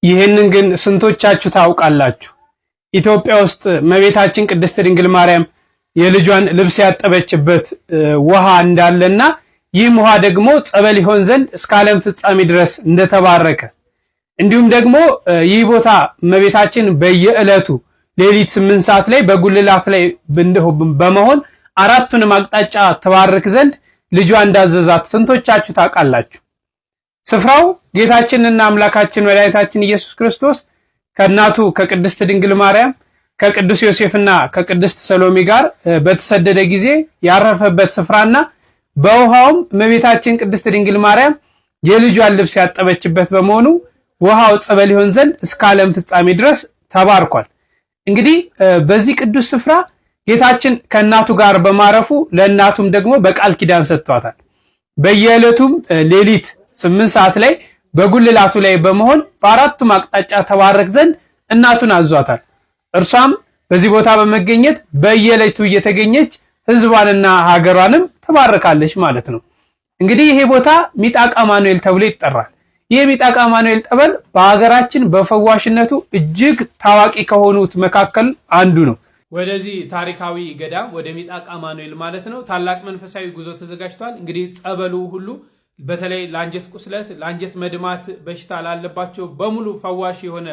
ይህንን ግን ስንቶቻችሁ ታውቃላችሁ? ኢትዮጵያ ውስጥ እመቤታችን ቅድስት ድንግል ማርያም የልጇን ልብስ ያጠበችበት ውሃ እንዳለና ይህም ውሃ ደግሞ ጸበል ይሆን ዘንድ እስከ ዓለም ፍጻሜ ድረስ እንደተባረከ እንዲሁም ደግሞ ይህ ቦታ እመቤታችን በየዕለቱ ሌሊት 8 ሰዓት ላይ በጉልላት ላይ በመሆን አራቱንም አቅጣጫ ተባረክ ዘንድ ልጇ እንዳዘዛት ስንቶቻችሁ ታውቃላችሁ? ስፍራው ጌታችንና አምላካችን መድኃኒታችን ኢየሱስ ክርስቶስ ከእናቱ ከቅድስት ድንግል ማርያም ከቅዱስ ዮሴፍና ከቅድስት ሰሎሜ ጋር በተሰደደ ጊዜ ያረፈበት ስፍራና በውሃውም እመቤታችን ቅድስት ድንግል ማርያም የልጇን ልብስ ያጠበችበት በመሆኑ ውሃው ጸበል ይሆን ዘንድ እስከ ዓለም ፍጻሜ ድረስ ተባርኳል። እንግዲህ በዚህ ቅዱስ ስፍራ ጌታችን ከእናቱ ጋር በማረፉ ለእናቱም ደግሞ በቃል ኪዳን ሰጥቷታል። በየዕለቱም ሌሊት 8 ሰዓት ላይ በጉልላቱ ላይ በመሆን በአራቱም አቅጣጫ ተባረክ ዘንድ እናቱን አዟታል። እርሷም በዚህ ቦታ በመገኘት በየዕለቱ እየተገኘች ሕዝቧንና ሀገሯንም ተባረካለች ማለት ነው። እንግዲህ ይሄ ቦታ ሚጣቃ ማኑኤል ተብሎ ይጠራል። ይህ ሚጣቃ ማኑኤል ጠበል በሀገራችን በፈዋሽነቱ እጅግ ታዋቂ ከሆኑት መካከል አንዱ ነው። ወደዚህ ታሪካዊ ገዳም ወደ ሚጣቃ ማኑኤል ማለት ነው ታላቅ መንፈሳዊ ጉዞ ተዘጋጅቷል። እንግዲህ ጸበሉ ሁሉ በተለይ ለአንጀት ቁስለት፣ ለአንጀት መድማት በሽታ ላለባቸው በሙሉ ፈዋሽ የሆነ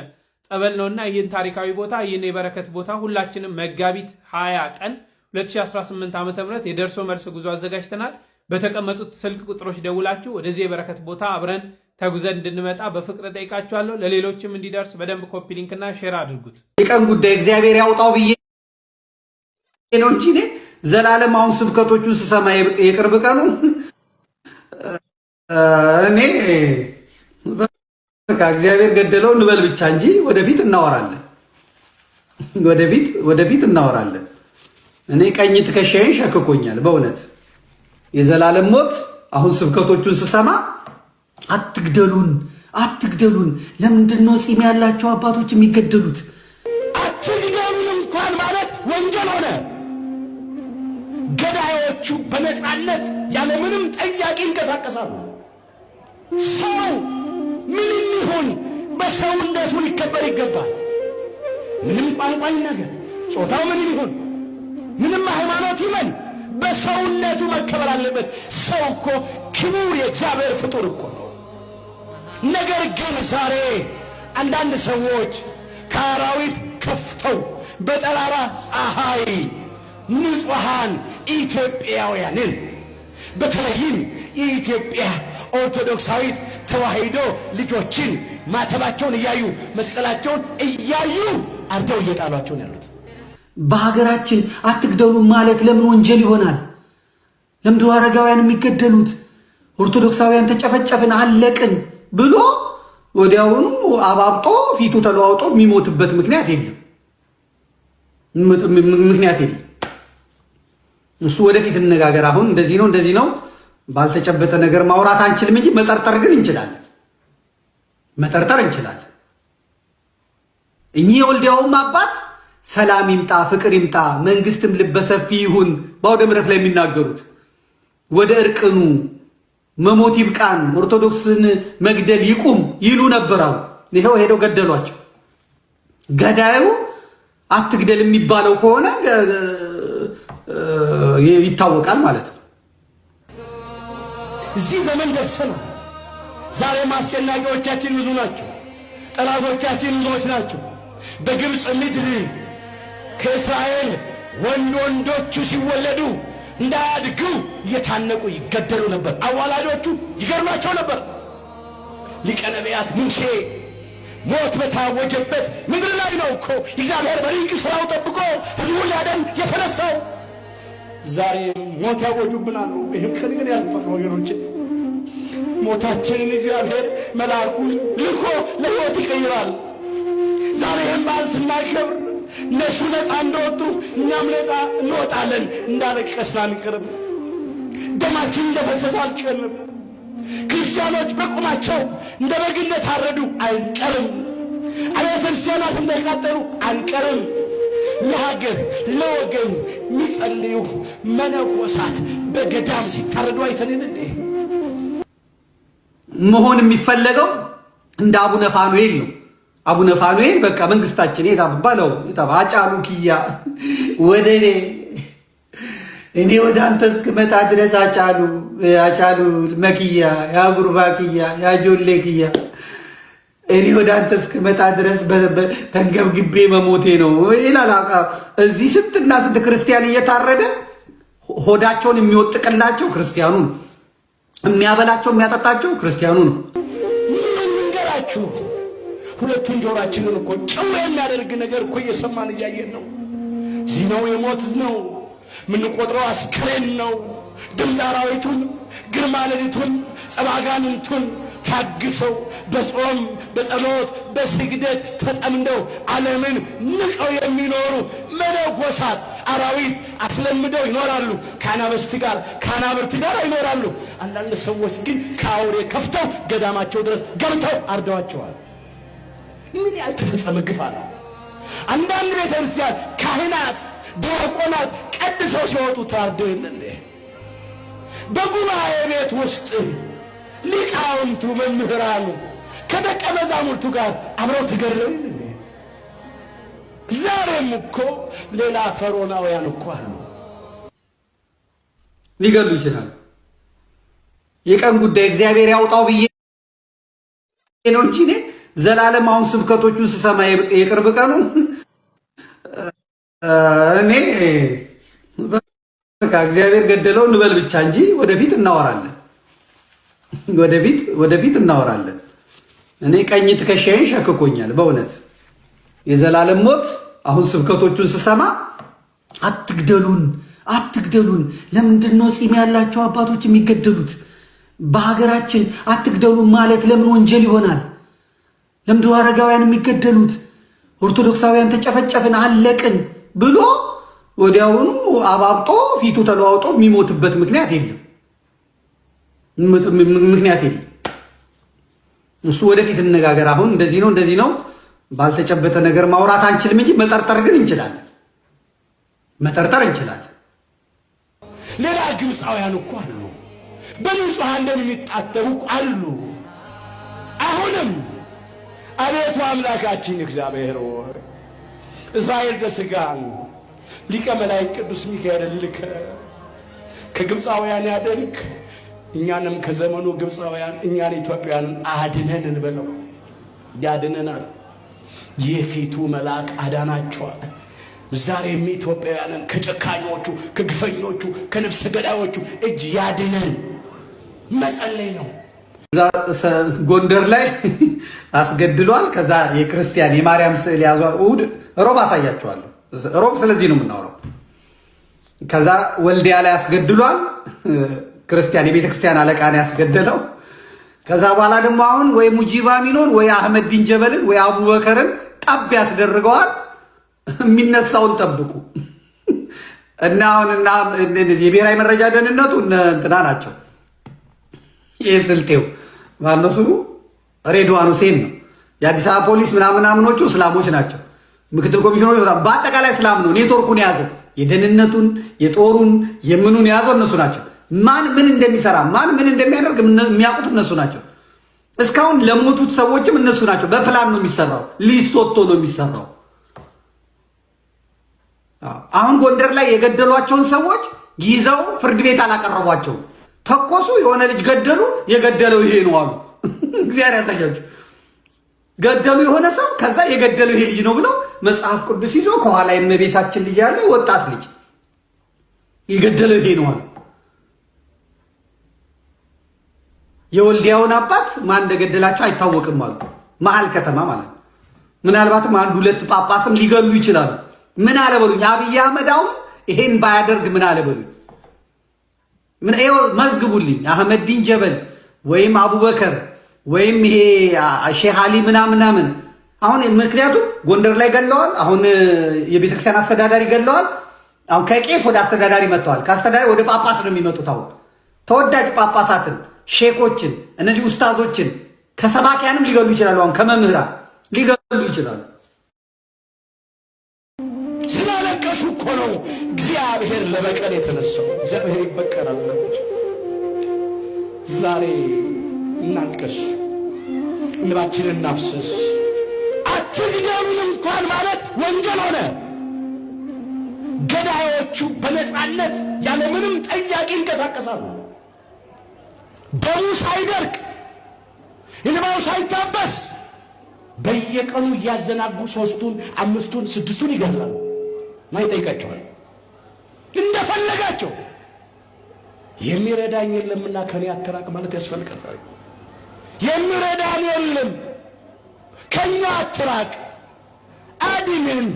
ጸበል ነውና ይህን ታሪካዊ ቦታ ይህን የበረከት ቦታ ሁላችንም መጋቢት 20 ቀን 2018 ዓ.ም የደርሶ መልስ ጉዞ አዘጋጅተናል። በተቀመጡት ስልክ ቁጥሮች ደውላችሁ ወደዚህ የበረከት ቦታ አብረን ተጉዘን እንድንመጣ በፍቅር ጠይቃችኋለሁ። ለሌሎችም እንዲደርስ በደንብ ኮፒ ሊንክና ሼር አድርጉት። የቀን ጉዳይ እግዚአብሔር ያውጣው ብዬ ነው እንጂ እኔ ዘላለም አሁን ስብከቶቹን ስሰማ የቅርብ ቀኑ እኔ በቃ እግዚአብሔር ገደለው እንበል ብቻ እንጂ ወደፊት እናወራለን፣ ወደፊት እናወራለን። እኔ ቀኝ ትከሻዬን ሸክኮኛል በእውነት የዘላለም ሞት። አሁን ስብከቶቹን ስሰማ አትግደሉን፣ ለምንድን ነው ፂም ያላቸው አባቶች የሚገደሉት? አትግደሉን እንኳን ማለት ወንጀል ሆነ። ገዳዮቹ በነፃነት ያለምንም ጠያቂ ይንቀሳቀሳሉ። ሰው ምንም ይሁን በሰውነቱ ሊከበር ይገባል። ምንም ቋንቋ ይናገር፣ ጾታው ምንም ይሁን፣ ምንም ሃይማኖት ይመን፣ በሰውነቱ መከበር አለበት። ሰው እኮ ክቡር የእግዚአብሔር ፍጡር እኮ ነው። ነገር ግን ዛሬ አንዳንድ ሰዎች ከአራዊት ከፍተው በጠራራ ፀሐይ ንጹሃን ኢትዮጵያውያንን በተለይም የኢትዮጵያ ኦርቶዶክሳዊት ተዋሕዶ ልጆችን ማተባቸውን እያዩ መስቀላቸውን እያዩ አርደው እየጣሏቸው ነው ያሉት። በሀገራችን አትግደሉ ማለት ለምን ወንጀል ይሆናል? ለምንድነው አረጋውያን የሚገደሉት? ኦርቶዶክሳውያን ተጨፈጨፍን አለቅን ብሎ ወዲያውኑ አባብጦ ፊቱ ተለዋውጦ የሚሞትበት ምክንያት የለም። እሱ ወደፊት እንነጋገር። አሁን እንደዚህ ነው ባልተጨበጠ ነገር ማውራት አንችልም እንጂ መጠርጠር ግን እንችላለን። እኚህ የወልዲያውም አባት ሰላም ይምጣ ፍቅር ይምጣ መንግስትም ልበሰፊ ይሁን በአውደ ምሕረት ላይ የሚናገሩት ወደ እርቅኑ መሞት ይብቃን ኦርቶዶክስን መግደል ይቁም ይሉ ነበረው። ይሄው ሄደው ገደሏቸው። ገዳዩ አትግደል የሚባለው ከሆነ ይታወቃል ማለት ነው። እዚህ ዘመን ደርሰናል። ዛሬም አስጨናቂዎቻችን ብዙ ናቸው። ጠላቶቻችን ብዙዎች ናቸው። በግብፅ ምድር ከእስራኤል ወንዶቹ ሲወለዱ እንዳያድጉ እየታነቁ ይገደሉ ነበር። አዋላጆቹ ይገርማቸው ነበር። ሊቀ ነቢያት ሙሴ ሞት በታወጀበት ምድር ላይ ነው እኮ እግዚአብሔር በድንቅ ስራው ጠብቆ ሕዝቡን ሊያድን የተነሳው። ዛሬ ሞት ያወጁብናል። ይህም ቀን ግን ያልፋል ወገኖች። ሞታችንን እግዚአብሔር መልአኩን ልኮ ለሕይወት ይቀይራል። ዛሬ ይህም በዓል ስናከብር እነሱ ነፃ እንደወጡ እኛም ነፃ እንወጣለን። እንዳለቀስን አንቀርም። ደማችን እንደፈሰሰ አልቀርም። ክርስቲያኖች በቁማቸው እንደ በግ እንደታረዱ አንቀርም። አብያተ ክርስቲያናት እንደቃጠሉ አንቀርም። ለሀገር ለወገን የሚጸልዩ መነኮሳት በገዳም ሲታረዱ አይተንን እንዴ? መሆን የሚፈለገው እንደ አቡነ ፋኑኤል ነው። አቡነ ፋኑኤል በቃ መንግስታችን የታባለው አጫሉ ኪያ እኔ ወደ አንተ እስክመጣ ድረስ አጫሉ መኪያ ያጉርባ ኪያ ያጆሌ ኪያ እኔ ወደ አንተ እስክመጣ ድረስ ተንገብግቤ መሞቴ ነው ይላል። እዚህ ስንትና ስንት ክርስቲያን እየታረደ ሆዳቸውን የሚወጥቅላቸው ክርስቲያኑ ነው። የሚያበላቸው የሚያጠጣቸው ክርስቲያኑ ነው። ምን እንገራችሁ? ሁለቱን ጆሮአችንን እኮ ጨው የሚያደርግ ነገር እኮ እየሰማን እያየን ነው። እዚህ ነው የሞት ነው ምንቆጥረው አስክሬን ነው። ድምፅ አራዊቱን፣ ግርማ ሌሊቱን፣ ጸባጋንንቱን ታግሰው በጾም በጸሎት በስግደት ተጠምደው ዓለምን ንቀው የሚኖሩ መነኮሳት አራዊት አስለምደው ይኖራሉ። ከአናብርት ጋር ይኖራሉ። አንዳንድ ሰዎች ግን ከአውሬ ከፍተው ገዳማቸው ድረስ ገብተው አርደዋቸዋል። ምን ያልተፈጸመ ግፍ አለ። አንዳንድ ቤተክርስቲያን ካህናት ዲያቆናት ቀድሰው ሲወጡ ታርደው የለ። በጉባኤ ቤት ውስጥ ሊቃውንቱ መምህራኑ ከደቀ መዛሙርቱ ጋር አብረው ተገድለው የለ። ዛሬም እኮ ሌላ ፈሮናውያን እኮ አሉ። ሊገሉ ይችላሉ። የቀን ጉዳይ እግዚአብሔር ያውጣው ብዬ ነው እንጂ ዘላለም አሁን ስብከቶቹን ስሰማ የቅርብ ቀኑ እኔ በቃ እግዚአብሔር ገደለው እንበል ብቻ እንጂ ወደፊት እናወራለን። ወደፊት እናወራለን። እኔ ቀኝ ትከሻዬን ሸክኮኛል በእውነት የዘላለም ሞት። አሁን ስብከቶቹን ስሰማ አትግደሉን፣ ለምንድን ነው ፂም ያላቸው አባቶች የሚገደሉት? በሀገራችን አትግደሉን ማለት ለምን ወንጀል ይሆናል? ለምንድን ነው አረጋውያን የሚገደሉት? ኦርቶዶክሳውያን ተጨፈጨፍን አለቅን ብሎ ወዲያውኑ አባብጦ ፊቱ ተለዋውጦ የሚሞትበት ምክንያት የለም። እሱ ወደፊት እንነጋገር። አሁን እንደዚህ ነው ባልተጨበጠ ነገር ማውራት አንችልም እንጂ መጠርጠር ግን እንችላለን። ሌላ ግብፃውያን እኮ አሉ፣ በንጹሐን ደም የሚጣጠቡ አሉ። አሁንም አቤቱ አምላካችን እግዚአብሔር ሆይ እስራኤል ዘሥጋን ሊቀ መላእክት ቅዱስ ሚካኤል ልከ ከግብፃውያን ያደንክ እኛንም ከዘመኑ ግብፃውያን እኛን ኢትዮጵያን አድነን እንበለው። ያድነናል። የፊቱ መልአክ አዳናቸዋል። ዛሬም ኢትዮጵያውያንን ከጨካኞቹ፣ ከግፈኞቹ፣ ከነፍሰ ገዳዮቹ እጅ ያድነን መጸለይ ነው። ጎንደር ላይ አስገድሏል። ከዛ የክርስቲያን የማርያም ስዕል ያዟል። ሮብ አሳያቸዋለሁ። ሮብ ስለዚህ ነው የምናወራው። ከዛ ወልዲያ ላይ አስገድሏል። ክርስቲያን የቤተ ክርስቲያን አለቃ ነው ያስገደለው። ከዛ በኋላ ደግሞ አሁን ወይ ሙጂባ ሚኖን ወይ አህመድ ዲን ጀበልን ወይ አቡበከርን ጠብ ያስደርገዋል። የሚነሳውን ጠብቁ እና አሁን የብሔራዊ መረጃ ደህንነቱ እንትና ናቸው። ይህ ስልጤው ማነው ስሙ? ሬድዋን ሁሴን ነው። የአዲስ አበባ ፖሊስ ምናምኖቹ እስላሞች ናቸው። ምክትል ኮሚሽነሮች በአጠቃላይ እስላም ነው። ኔትወርኩን የያዘው የደህንነቱን የጦሩን የምኑን የያዘው እነሱ ናቸው። ማን ምን እንደሚሰራ ማን ምን እንደሚያደርግ የሚያውቁት እነሱ ናቸው። እስካሁን ለሞቱት ሰዎችም እነሱ ናቸው። በፕላን ነው የሚሰራው። ሊስት ወጥቶ ነው የሚሰራው። አሁን ጎንደር ላይ የገደሏቸውን ሰዎች ይዘው ፍርድ ቤት አላቀረቧቸውም። ተኮሱ፣ የሆነ ልጅ ገደሉ። የገደለው ይሄ ነው አሉ። እግዚአብሔር ያሳያችሁ። ገደሉ የሆነ ሰው፣ ከዛ የገደለው ይሄ ልጅ ነው ብለው መጽሐፍ ቅዱስ ይዞ ከኋላ የእመቤታችን ልጅ ያለ ወጣት ልጅ የገደለው ይሄ ነው አሉ። የወልዲያውን አባት ማን እንደገደላቸው አይታወቅም አሉ። መሀል ከተማ ማለት ነው። ምናልባትም አንድ ሁለት ጳጳስም ሊገሉ ይችላሉ። ምን አለበሉኝ? አብይ አህመድ አሁን ይሄን ባያደርግ ምን አለበሉኝ? ምን መዝግቡልኝ። አህመድ ዲን ጀበል ወይም አቡበከር ወይም ይሄ ሼህ አሊ ምናምን አሁን ምክንያቱም ጎንደር ላይ ገለዋል። አሁን የቤተክርስቲያን አስተዳዳሪ ገለዋል። አሁን ከቄስ ወደ አስተዳዳሪ መጥተዋል። ከአስተዳዳሪ ወደ ጳጳስ ነው የሚመጡት። አሁን ተወዳጅ ጳጳሳትን፣ ሼኮችን፣ እነዚህ ኡስታዞችን ከሰባኪያንም ሊገሉ ይችላሉ። አሁን ከመምህራን ሊገሉ ይችላሉ። ስላለቀሱ እኮ ነው እግዚአብሔር ለበቀል የተነሳው። እግዚአብሔር ይበቀላል። ዛሬ እናልቅስ፣ እንባችንን እናፍስስ። ወንጀል ሆነ። ገዳዮቹ በነፃነት ያለምንም ጠያቂ ይንቀሳቀሳሉ። ደሙ ሳይደርቅ እንባው ሳይታበስ በየቀኑ እያዘናጉ 3ቱን 5ቱን 6ቱን ይገድላሉ። ማይጠይቃቸዋል እንደፈለጋቸው። የሚረዳኝ የለምና ከኔ አትራቅ ማለት ያስፈልጋል። የሚረዳን የለም ከኛ አትራቅ፣ አድነን፣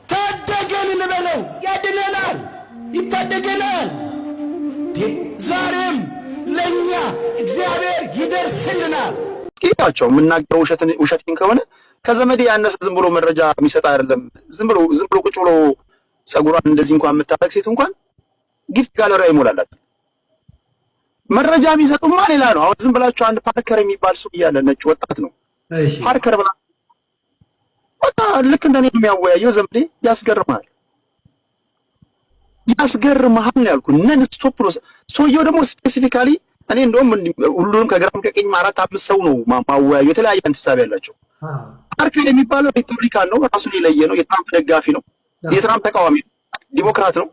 ታደገን እንበለው። ያድነናል፣ ይታደገናል። ዛሬም ለኛ እግዚአብሔር ይደርስልናል። እስኪያቸው የምናገረው ውሸትን ከሆነ ከዘመዴ ያነሰ ዝም ብሎ መረጃ የሚሰጥ አይደለም። ዝም ብሎ ቁጭ ብሎ ጸጉሯን እንደዚህ እንኳን የምታረግ ሴት እንኳን ጊፍት ጋለሪ ይሞላላት። መረጃ የሚሰጡማ ሌላ ነው። አሁን ዝም ብላችሁ አንድ ፓርከር የሚባል ሰው እያለ ነጭ ወጣት ነው። ፓርከር ብላ በቃ ልክ እንደኔ የሚያወያየው ዘመዴ ያስገርማል ነው ያልኩት። ነን ስቶፕ ነው ሰውየው ደግሞ ስፔሲፊካሊ እኔ እንደውም ሁሉንም ከግራም ከቀኝ 4-5 ሰው ነው ማወያየው። የተለያየ አንተሳብ ያላቸው ፓርከር የሚባለው ሪፐብሊካን ነው፣ ራሱን የለየ ነው፣ የትራምፕ ደጋፊ ነው፣ የትራምፕ ተቃዋሚ ነው፣ ዲሞክራት ነው፣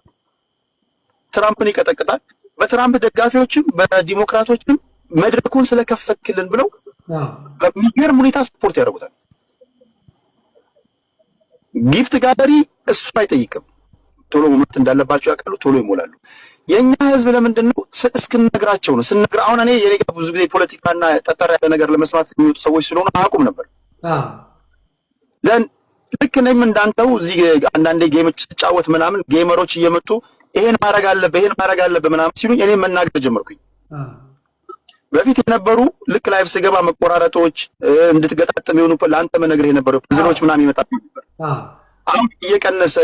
ትራምፕን ይቀጠቅጣል። በትራምፕ ደጋፊዎችም በዲሞክራቶችም መድረኩን ስለከፈትክልን ብለው በሚገርም ሁኔታ ስፖርት ያደርጉታል። ጊፍት ጋለሪ እሱ አይጠይቅም። ቶሎ መምጣት እንዳለባቸው ያውቃሉ፣ ቶሎ ይሞላሉ። የኛ ህዝብ ለምንድነው እስክንነግራቸው ነው ስንነግር። አሁን እኔ የኔ ጋር ብዙ ጊዜ ፖለቲካና ጠጠር ያለ ነገር ለመስማት የሚወጡ ሰዎች ስለሆነ አያውቁም ነበር። ልክ እኔም እንዳንተው እዚህ አንዳንዴ ጌሞች ስጫወት ምናምን ጌመሮች እየመጡ ይሄን ማድረግ አለብህ ምናምን ሲሉኝ እኔ መናገር ጀመርኩኝ። በፊት የነበሩ ልክ ላይቭ ስገባ መቆራረጦች እንድትገጣጥም የሆኑ ለአንተ መነግርህ የነበረው ፕሬዝኖች ምናምን ይመጣሉ ነበር። አሁን እየቀነሰ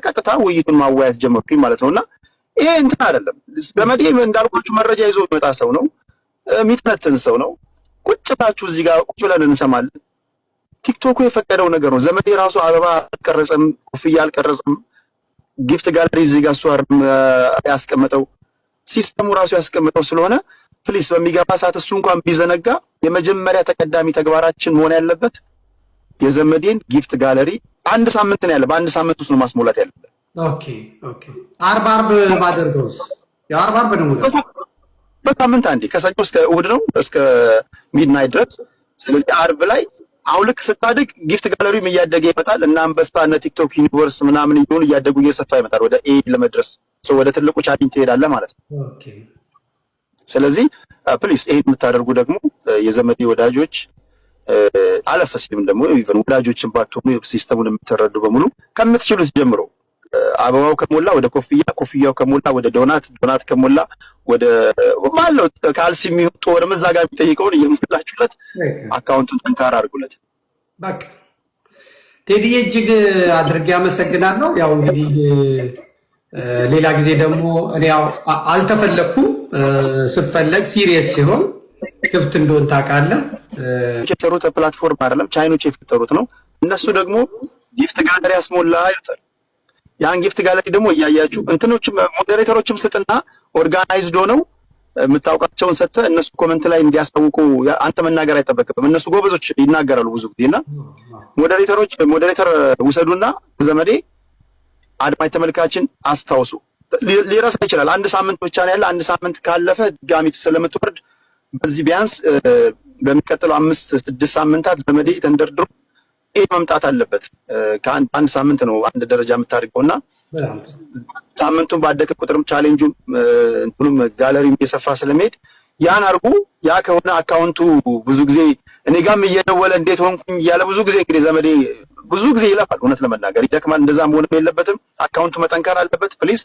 ቀጥታ ውይይቱን ማወያየት ጀመርኩኝ ማለት ነውና ይሄ እንትን አይደለም። ዘመዴ እንዳልኳችሁ መረጃ ይዞ የሚመጣ ሰው ነው፣ የሚተነትን ሰው ነው። ቁጭ ብላችሁ እዚህ ጋር ቁጭ ብለን እንሰማለን። ቲክቶኩ የፈቀደው ነገር ነው። ዘመዴ ራሱ አበባ አልቀረጸም፣ ኮፍያ አልቀረጸም። ጊፍት ጋለሪ እዚህ ጋር ሷር ያስቀመጠው ሲስተሙ ራሱ ያስቀመጠው ስለሆነ ፕሊስ በሚገባ ሰዓት እሱ እንኳን ቢዘነጋ የመጀመሪያ ተቀዳሚ ተግባራችን መሆን ያለበት የዘመዴን ጊፍት ጋለሪ አንድ ሳምንት ነው ያለ፣ በአንድ ሳምንት ውስጥ ነው ማስሞላት ያለበት። ኦኬ አርብ ባደርገውስ ያው አርብ ነው በሳምንት አንዴ ከሰኞ እስከ እሑድ ነው እስከ ሚድናይት ድረስ። ስለዚህ አርብ ላይ አሁን ልክ ስታድግ ጊፍት ጋለሪም እያደገ ይመጣል እና አንበሳ እና ቲክቶክ ዩኒቨርስ ምናምን ይሁን እያደጉ እየሰፋ ይመጣል ወደ ኤ ለመድረስ ወደ ትልቁ ቻሌንጅ ትሄዳለህ ማለት ነው። ኦኬ ስለዚህ ፕሊስ ይሄን የምታደርጉ ደግሞ የዘመዴ ወዳጆች አለፈ ሲልም ደግሞ ኢቭን ወዳጆችን ባትሆኑ ሲስተሙን የምትረዱ በሙሉ ከምትችሉት ጀምሮ አበባው ከሞላ ወደ ኮፍያው ከሞላ ወደ ዶናት ከሞላ ወደ ማለው ካልሲ የሚወጡ ወደ መዛጋ የሚጠይቀውን እየሞላችሁለት አካውንቱን ጠንካራ አድርጉለት። በቃ ቴዲዬ እጅግ አድርጌ አመሰግናለሁ። ያው እንግዲህ ሌላ ጊዜ ደግሞ እኔ ያው አልተፈለኩም፣ ስፈለግ ሲሪየስ ሲሆን ክፍት እንደሆነ ታውቃለህ። የሰሩት ፕላትፎርም አይደለም ቻይኖች የፈጠሩት ነው። እነሱ ደግሞ ጊፍት ጋለሪ ያስሞላ ይሉታል። ያን ጊፍት ጋለሪ ደግሞ እያያችሁ እንትኖችም ሞዴሬተሮችም ስጥና ኦርጋናይዝድ ሆነው የምታውቃቸውን ሰጥተህ እነሱ ኮመንት ላይ እንዲያስታውቁ አንተ መናገር አይጠበቅብም። እነሱ ጎበዞች ይናገራሉ ብዙ ጊዜና ሞዴሬተር ውሰዱና ዘመዴ አድማጭ ተመልካችን አስታውሱ። ሊረሳ ይችላል። አንድ ሳምንት ብቻ ነው ያለ። አንድ ሳምንት ካለፈ ድጋሚ ስለምትወርድ በዚህ ቢያንስ በሚቀጥለው 5-6 ሳምንታት ዘመዴ ተንደርድሮ ይሄ መምጣት አለበት። ከአንድ ሳምንት ነው አንድ ደረጃ የምታድገውና ሳምንቱን ባደከ ቁጥርም ቻሌንጁም እንትኑም ጋለሪም እየሰፋ ስለሚሄድ ያን አርጉ። ያ ከሆነ አካውንቱ ብዙ ጊዜ እኔ ጋርም እየደወለ እንዴት ሆንኩኝ እያለ ብዙ ጊዜ እንግዲህ ዘመዴ ብዙ ጊዜ ይለፋል። እውነት ለመናገር ይደክማል። እንደዛ መሆንም የለበትም። አካውንቱ መጠንከር አለበት። ፕሊስ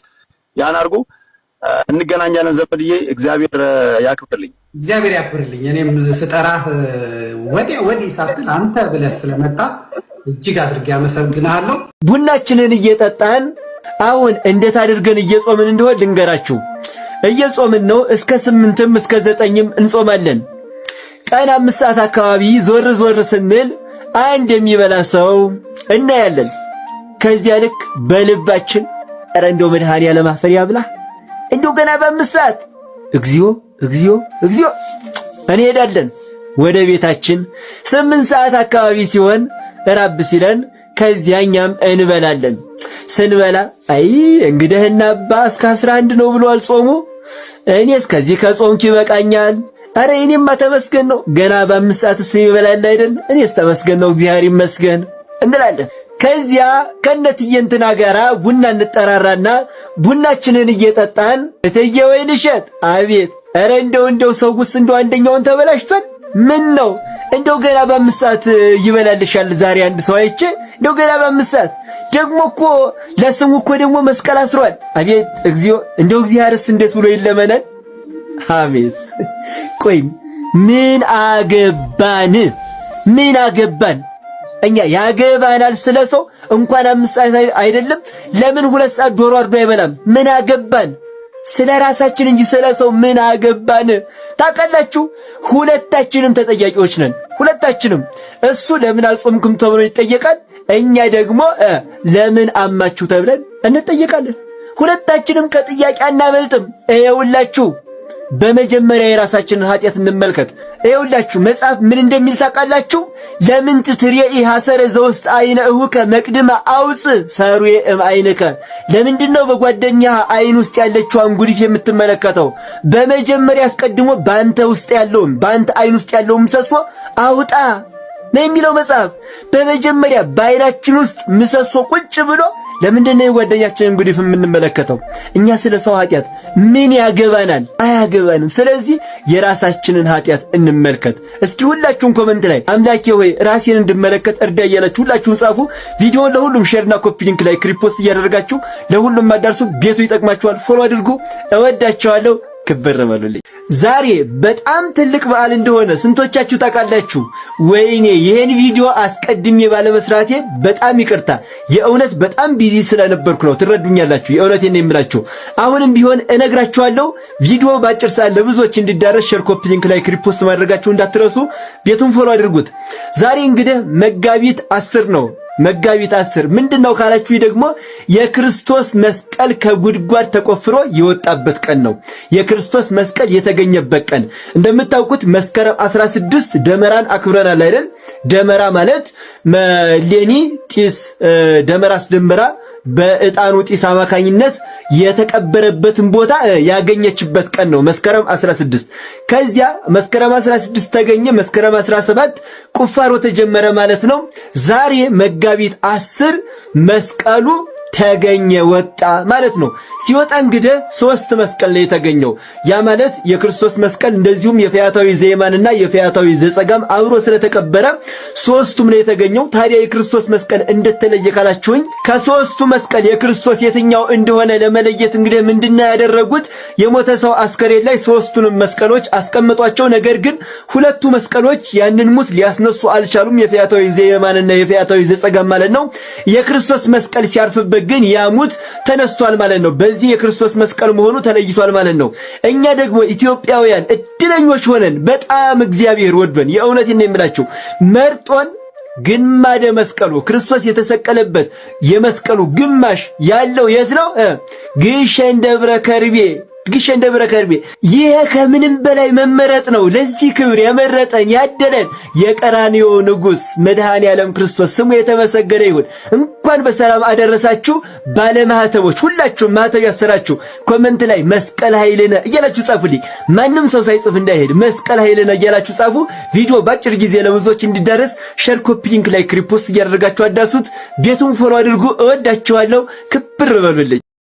ያን አርጉ። እንገናኛለን ዘመድዬ። እግዚአብሔር ያክብርልኝ። እግዚአብሔር ያክብርልኝ። እኔም ስጠራህ ወዲህ ሳትል አንተ ብለህ ስለመጣ እጅግ አድርጌ አመሰግናለሁ። ቡናችንን እየጠጣን አሁን እንዴት አድርገን እየጾምን እንደሆነ ልንገራችሁ። እየጾምን ነው። እስከ 8ም እስከ 9ም እንጾማለን። ቀን 5 ሰዓት አካባቢ ዞር ስንል አንድ የሚበላ ሰው እናያለን። ከዚያ ልክ በልባችን ኧረ እንደው መድኃኒዓለም አፈር ያብላ እንደው ገና በ5 ሰዓት እግዚኦ እንሄዳለን ወደ ቤታችን። 8 ሰዓት አካባቢ ሲሆን ራብ ሲለን ከዚያኛም እንበላለን። ስንበላ አይ እንግዲህና አባ እስከ 11 ነው ብሏል ጾሙ፣ እኔ እስከዚህ ከጾምኩ ይበቃኛል። አረ እኔማ ተመስገን ነው ገና በ5 ሰዓት ይበላል አይደል? እኔስ ተመስገን ነው እግዚአብሔር ይመስገን እንላለን። ከዚያ ከነትየንትና ጋራ ቡና እንጠራራና ቡናችንን እየጠጣን እትዬ ወይንሸት አቤት፣ አረ እንደው ሰውስ እንደው አንደኛውን ተበላሽቷል። ምን ነው እንደው ገና በ5 ሰዓት ይበላልሻል ዛሬ አንድ ሰው አይቼ፣ እንደው ገና በ5 ሰዓት ደግሞ እኮ ለስሙ እኮ ደግሞ መስቀል አስሯል። አቤት እግዚኦ፣ እንደው እግዚአብሔርስ እንዴት ብሎ ይለመናል። አቤት ቆይ ምን አገባን? ምን አገባን? እኛ ያገባናል ስለ ሰው እንኳን 5 ሰዓት አይደለም ለምን 2 ሰዓት ዶሮ አርዶ አይበላም? ምን አገባን? ስለ ራሳችን እንጂ ስለ ሰው ምን አገባን? ታውቃላችሁ ሁለታችንም ተጠያቂዎች ነን። ሁለታችንም እሱ ለምን አልጾምክም ተብሎ ይጠየቃል። እኛ ደግሞ ለምን አማችሁ ተብለን እንጠየቃለን። ሁለታችንም ከጥያቄ አናመልጥም። ይኸውላችሁ በመጀመሪያ የራሳችንን ኃጢአት እንመልከት። ይኸውላችሁ መጽሐፍ ምን እንደሚል ታውቃላችሁ? ለምን ትትርየኢ ሐሰረ ዘውስጥ አይነ እሁከ መቅድመ አውፅ ሰሩየ እም አይንከ። ለምንድነው በጓደኛህ አይን ውስጥ ያለችውን ጉዲት የምትመለከተው? በመጀመሪያ አስቀድሞ ባንተ ውስጥ ያለውን ባንተ አይን ውስጥ ያለውን ምሰሶ አውጣ ነው የሚለው መጽሐፍ። በመጀመሪያ በአይናችን ውስጥ ምሰሶ ቁጭ ብሎ ለምንድነው የጓደኛችንን ጉዲፍ የምንመለከተው? እኛ ስለ ሰው ኃጢአት ምን ያገባናል? አያገባንም። ስለዚህ የራሳችንን ኃጢአት እንመልከት። እስኪ ሁላችሁም ኮሜንት ላይ አምላኬ ሆይ ራሴን እንድመለከት እርዳ እያላችሁ ሁላችሁም ጻፉ። ቪዲዮውን ለሁሉም ሼርና ኮፒ ሊንክ ላይ ክሪፖስት እያደረጋችሁ ለሁሉም አዳርሱ። ቤቱ ይጠቅማችኋል። ፎሎ አድርጉ። እወዳችኋለሁ። ክብር በሉልኝ። ዛሬ በጣም ትልቅ በዓል እንደሆነ ስንቶቻችሁ ታውቃላችሁ? ወይኔ ይሄን ቪዲዮ አስቀድሜ ባለመስራቴ በጣም ይቅርታ። የእውነት በጣም ቢዚ ስለነበርኩ ነው። ትረዱኛላችሁ። የእውነቴን ነው የምላችሁ። አሁንም ቢሆን እነግራችኋለሁ። ቪዲዮ ባጭር ሰዓት ለብዙዎች እንዲዳረስ ሼር፣ ኮፒ ሊንክ ላይ ክሪፖስት ማድረጋችሁ እንዳትረሱ። ቤቱን ፎሎ አድርጉት። ዛሬ እንግዲህ መጋቢት 10 ነው። መጋቢት 10 ምንድነው ካላችሁ ደግሞ የክርስቶስ መስቀል ከጉድጓድ ተቆፍሮ የወጣበት ቀን ነው። የክርስቶስ መስቀል የተገኘበት ቀን። እንደምታውቁት መስከረም 16 ደመራን አክብረናል አይደል? ደመራ ማለት መሌኒ ጢስ ደመራ አስደምራ በዕጣኑ ጢስ አማካኝነት የተቀበረበትን ቦታ ያገኘችበት ቀን ነው መስከረም 16። ከዚያ መስከረም 16 ተገኘ፣ መስከረም 17 ቁፋሮ ተጀመረ ማለት ነው። ዛሬ መጋቢት 10 መስቀሉ ተገኘ ወጣ ማለት ነው። ሲወጣ እንግዲህ 3 መስቀል ላይ የተገኘው ያ ማለት የክርስቶስ መስቀል እንደዚሁም የፈያታዊ ዘየማንና የፈያታዊ ዘጸጋም አብሮ ስለተቀበረ 3ቱም ላይ የተገኘው። ታዲያ የክርስቶስ መስቀል እንደተለየ ካላችሁኝ ከ3ቱ መስቀል የክርስቶስ የትኛው እንደሆነ ለመለየት እንግዲህ ምንድነው ያደረጉት? የሞተ ሰው አስከሬን ላይ 3ቱንም መስቀሎች አስቀምጧቸው። ነገር ግን 2ቱ መስቀሎች ያንን ሙት ሊያስነሱ አልቻሉም። የፈያታዊ ዘየማንና የፈያታዊ ዘጸጋም ማለት ነው። የክርስቶስ መስቀል ሲያርፍበት ግን ያሙት ተነስቷል ማለት ነው። በዚህ የክርስቶስ መስቀል መሆኑ ተለይቷል ማለት ነው። እኛ ደግሞ ኢትዮጵያውያን እድለኞች ሆነን በጣም እግዚአብሔር ወዶን የእውነቴን ነው የምላችሁ መርጦን ግማደ መስቀሉ ክርስቶስ የተሰቀለበት የመስቀሉ ግማሽ ያለው የት ነው? ግሸን ደብረ ከርቤ። ግሸን ደብረ ከርቤ። ይሄ ከምንም በላይ መመረጥ ነው። ለዚህ ክብር የመረጠን ያደለን የቀራንዮ ንጉሥ መድኃኔ ዓለም ክርስቶስ ስሙ የተመሰገነ ይሁን። እንኳን በሰላም አደረሳችሁ ባለማህተቦች ሁላችሁም ማህተብ ያሰራችሁ ኮሜንት ላይ መስቀል ኃይልነ እያላችሁ ጻፉልኝ። ማንም ሰው ሳይጽፍ እንዳይሄድ መስቀል ኃይልነ እያላችሁ ጻፉ። ቪዲዮ ባጭር ጊዜ ለብዙዎች እንዲዳረስ ሼር፣ ኮፒ ሊንክ ላይ ክሪፖስት እያደረጋችሁ አዳርሱት። ቤቱን ፎሎ አድርጉ። እወዳችኋለሁ። ክብር በሉልኝ።